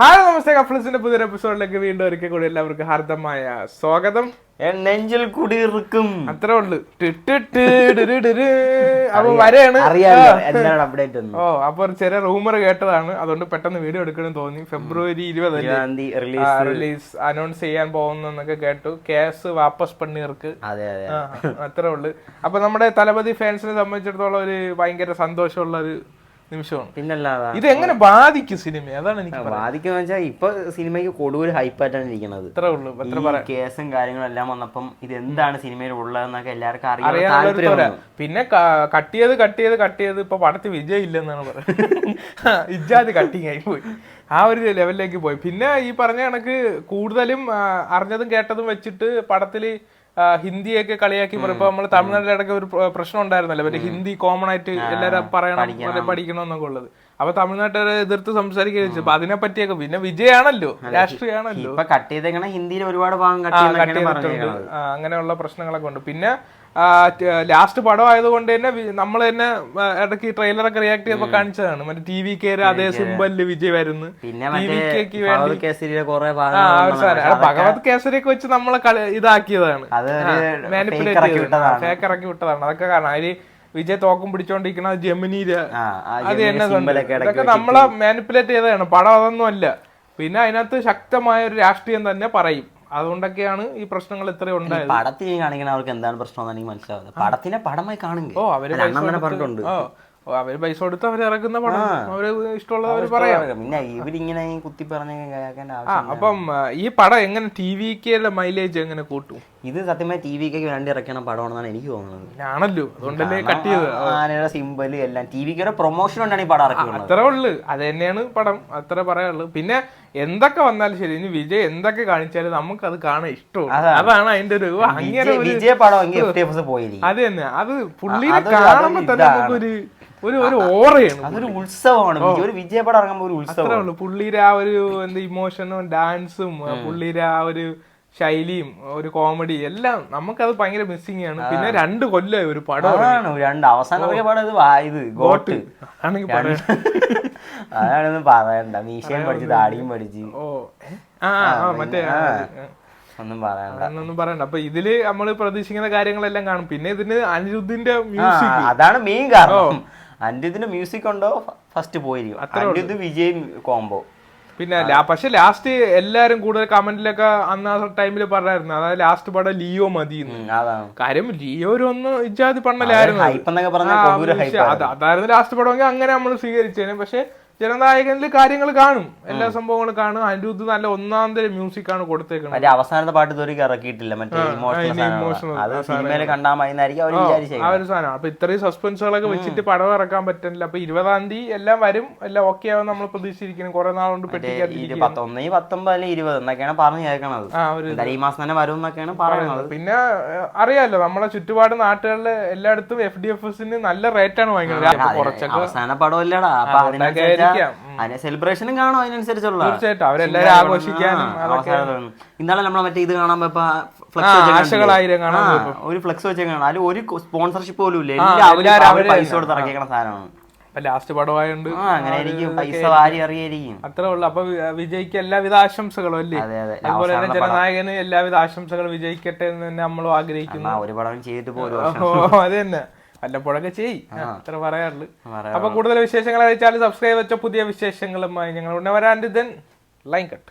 Hi നമസ്തേ, കപ്പിൾസിന്റെ പുതിയൊരു എപ്പിസോഡിലേക്ക് വീണ്ടും ഒരിക്കൽ കൂടി എല്ലാവർക്കും ഹാർദമായ സ്വാഗതം. നെഞ്ചിൽ കുടിയിരിക്കും അത്രേ ഉള്ളു. അപ്പൊ വരെയാണ്. അപ്പൊ ഒരു ചെറിയ റൂമർ കേട്ടതാണ്, അതുകൊണ്ട് പെട്ടെന്ന് വീഡിയോ എടുക്കണം തോന്നി. ഫെബ്രുവരി 20 റിലീസ് അനൗൺസ് ചെയ്യാൻ പോകുന്നൊക്കെ കേട്ടു. കേസ് വാപ്പസ് പണ്ണീർക്ക്. അത്രേ ഉള്ളു. അപ്പൊ നമ്മുടെ തലപതി ഫാൻസിനെ സംബന്ധിച്ചിടത്തോളം ഒരു ഭയങ്കര സന്തോഷമുള്ള ഒരു നിമിഷമാണ്. പിന്നല്ലാതെ ഇത് എങ്ങനെ ബാധിക്കും സിനിമ? അതാണ് എനിക്ക് ബാധിക്കുന്ന വെച്ചാൽ ഇപ്പൊ സിനിമയ്ക്ക് കൂടുതൽ ഹൈപ്പായിട്ടാണ് ഇരിക്കുന്നത്. കേസും കാര്യങ്ങളും എല്ലാം വന്നപ്പം ഇത് എന്താണ് സിനിമയിൽ ഉള്ളതെന്നൊക്കെ എല്ലാവർക്കും അറിയാം. പിന്നെ കട്ട് ചെയ്ത് ഇപ്പൊ പടത്തിൽ വിജയ് ഇല്ലെന്നാണ് പറയുന്നത്. ഇജാതി കട്ടിങ് ആയി പോയി, ആ ഒരു ലെവലിലേക്ക് പോയി. പിന്നെ ഈ പറഞ്ഞ കണക്ക് കൂടുതലും അറിഞ്ഞതും കേട്ടതും വെച്ചിട്ട് പടത്തില് ഹിന്ദിയൊക്കെ കളിയാക്കി പറയും. ഇപ്പൊ നമ്മള് തമിഴ്നാട്ടിലെ ഇടയ്ക്ക് ഒരു പ്രശ്നം ഉണ്ടായിരുന്നല്ലോ, മറ്റേ ഹിന്ദി കോമൺ ആയിട്ട് എല്ലാരും പറയണം പഠിക്കണം എന്നൊക്കെ ഉള്ളത്. അപ്പൊ തമിഴ്നാട്ടുകാരെ എതിർത്ത് സംസാരിക്കുക വെച്ചു. അപ്പൊ അതിനെ പറ്റിയൊക്കെ പിന്നെ വിജയാണല്ലോ, രാഷ്ട്രീയമാണല്ലോ, ഹിന്ദിയിൽ ഒരുപാട് ഭാഗം അങ്ങനെയുള്ള പ്രശ്നങ്ങളൊക്കെ ഉണ്ട്. പിന്നെ ലാസ്റ്റ് പടം ആയതുകൊണ്ട് തന്നെ നമ്മൾ തന്നെ ഇടയ്ക്ക് ട്രെയിലറൊക്കെ റിയാക്ട് ചെയ്തപ്പോ കാണിച്ചതാണ്. മറ്റേ TV കയറി അതേ സിമ്പലില് വിജയ് വരുന്നു. ഭഗവത് കേസരിയൊക്കെ വെച്ച് നമ്മളെ ഇതാക്കിയതാണ്, ഫേക്ക് ഇറക്കി വിട്ടതാണ്. അതൊക്കെ കാരണം അതില് വിജയ് തോക്കും പിടിച്ചോണ്ടിരിക്കണ ജെമിനിയില് അത് തന്നെ ഇതൊക്കെ നമ്മളെ മാനിപ്പുലേറ്റ് ചെയ്തതാണ്. പടം അതൊന്നും അല്ല. പിന്നെ അതിനകത്ത് ശക്തമായ ഒരു രാഷ്ട്രീയം തന്നെ പറയും. അതുകൊണ്ടൊക്കെയാണ് ഈ പ്രശ്നങ്ങൾ ഇത്രയും ഉണ്ടായത്. പടത്തിൽ കാണിക്കുന്ന അവർക്ക് എന്താണ് പ്രശ്നം എന്ന് എനിക്ക് മനസ്സിലാവുന്നത്. പടത്തിനെ പടമായി കാണുക. അവര് പൈസ കൊടുത്ത് അവർ ഇറക്കുന്ന പടം അവര് ഇഷ്ടമുള്ളത് അവർ പറയാം. പിന്നെ ഇവരിങ്ങനെ കുത്തി പറഞ്ഞ കേൾക്കേണ്ട ആവശ്യം. അപ്പം ഈ പടം എങ്ങനെ TVK മൈലേജ് എങ്ങനെ കൂട്ടും? ഇത് സത്യമായി TVK വേണ്ടി ഇറക്കണ പടമാണെന്നാണ് എനിക്ക് തോന്നുന്നത്. ആണല്ലോ, അതുകൊണ്ടല്ലേ കട്ട് ചെയ്ത്. ആനയുടെ സിമ്പല് എല്ലാം TVK പ്രൊമോഷൻ കൊണ്ടാണ് ഈ പടം ഇറക്കുന്നത്. അത്രേ ഉള്ളു, അത് തന്നെയാണ് പടം, അത്ര പറയാനുള്ളു. പിന്നെ എന്തൊക്കെ വന്നാലും ശരി, ഇനി വിജയ് എന്തൊക്കെ കാണിച്ചാലും നമുക്ക് അത് കാണാൻ ഇഷ്ടമാണ്. അതാണ് അതിന്റെ ഒരു അങ്ങനെ വിജയ പടം പോയി. അത് തന്നെ, അത് പുള്ളിയെ കാണുമ്പോ തന്നെ നമുക്കൊരു ഒരു ഓറയാണ്, അതൊരു ഉത്സവമാണ്. ഒരു വിജയപടം ഇറങ്ങുമ്പോൾ ഒരു ഉത്സവം. പുള്ളിയുടെ ആ ഒരു ഇമോഷനും ഡാൻസും പുള്ളിയുടെ ആ ഒരു ശൈലിയും ഒരു കോമഡി എല്ലാം നമുക്കത് ഭയങ്കര മിസ്സിംഗ് ആണ്. പിന്നെ 2 കൊല്ലം ഒരു പടമാണ്, അവസാനത്തെ പടം ഇത് ഗോട്ട് അതാണെന്ന് പറയണ്ട. മീശയും പഠിച്ച് താടിയും പഠിച്ച് മറ്റേ ഒന്നും പറയണ്ട. അപ്പൊ ഇതില് നമ്മള് പ്രതീക്ഷിക്കുന്ന കാര്യങ്ങളെല്ലാം കാണും. പിന്നെ ഇതിന് അനിരുദ്ധിന്റെ മ്യൂസിക്, അതാണ് മെയിൻ കാരണം. അനിരുദ്ധിന്റെ മ്യൂസിക് ഉണ്ടോ ഫസ്റ്റ് പോയിരിക്കും. അനിരുദ്ധ് വിജയ് കോംബോ. പിന്നെ പക്ഷെ ലാസ്റ്റ് എല്ലാരും കൂടുതൽ കമന്റിലൊക്കെ അന്ന് ആ ടൈമില് പറഞ്ഞായിരുന്നു, അതായത് ലാസ്റ്റ് പടം ലിയോ മതി. കാര്യം ലിയോ ഒന്ന് ഇജാതി പണ്ണലായിരുന്നു, അതായിരുന്നു ലാസ്റ്റ് പടമെങ്കിൽ അങ്ങനെ നമ്മൾ സ്വീകരിച്ചേനെ. പക്ഷെ ജനനായകനിൽ കാര്യങ്ങൾ കാണും, എല്ലാ സംഭവങ്ങളും കാണും. അനിരുദ്ധ് നല്ല ഒന്നാന്തര മ്യൂസിക് ആണ് കൊടുത്തേക്കുന്നത്. അവസാനത്തെ പാട്ട് ഇതുവരെ ഇറക്കിയിട്ടില്ല, മറ്റേ ആ ഒരു സാധനം. അപ്പൊ ഇത്രയും സസ്പെൻസുകളൊക്കെ വെച്ചിട്ട് പടം ഇറക്കാൻ പറ്റില്ല. അപ്പൊ 20-ാം തീയതി എല്ലാം വരും, എല്ലാം ഓക്കെ ആവും നമ്മൾ പ്രതീക്ഷിച്ചിരിക്കുന്നു. കുറെ നാളുകൊണ്ട് ഈ മാസം തന്നെ വരും എന്നൊക്കെയാണ് പറയുന്നത്. പിന്നെ അറിയാലോ, നമ്മളെ ചുറ്റുപാട് നാട്ടുകളിലെ എല്ലായിടത്തും FDFSന് നല്ല റേറ്റാണ് വാങ്ങിക്കുന്നത്. കുറച്ചൊക്കെ അവസാന പടമല്ലടാ, സെലിബ്രേഷനും കാണും അതിനനുസരിച്ചുള്ള. തീർച്ചയായിട്ടും അവരെല്ലാരും ആഘോഷിക്കാനും. ഇന്നാളെ നമ്മളെ മറ്റേ ഇത് കാണാൻ പോയപ്പോ ഒരു ഫ്ലെക്സ് വെച്ച് കാണാം, അതിൽ ഒരു സ്പോൺസർഷിപ്പ് പോലും ഇല്ല. എല്ലാവരും പൈസ കൊടുത്ത് ഇറക്കിയേക്കണ സാധനമാണ്. ലാസ്റ്റ് പടമായോണ്ട് പൈസ വാരി അറിയായിരിക്കും. അത്രേ ഉള്ളു. അപ്പൊ വിജയ്ക്ക് എല്ലാവിധ ആശംസകളും അല്ലേ. അതുപോലെ തന്നെ ജനനായകന് എല്ലാവിധ ആശംസകളും വിജയിക്കട്ടെ എന്ന് തന്നെ നമ്മളും ആഗ്രഹിക്കുന്നു. ഒരു പടം ചെയ്തിട്ട് പോലും അത് തന്നെ വല്ലപ്പോഴൊക്കെ അത്ര പറയാറുള്ളു. അപ്പൊ കൂടുതൽ വിശേഷങ്ങൾ അയച്ചാൽ സബ്സ്ക്രൈബ് വെച്ച പുതിയ വിശേഷങ്ങളുമായി ഞങ്ങൾ ഉടനെ വരാൻ. Line cut.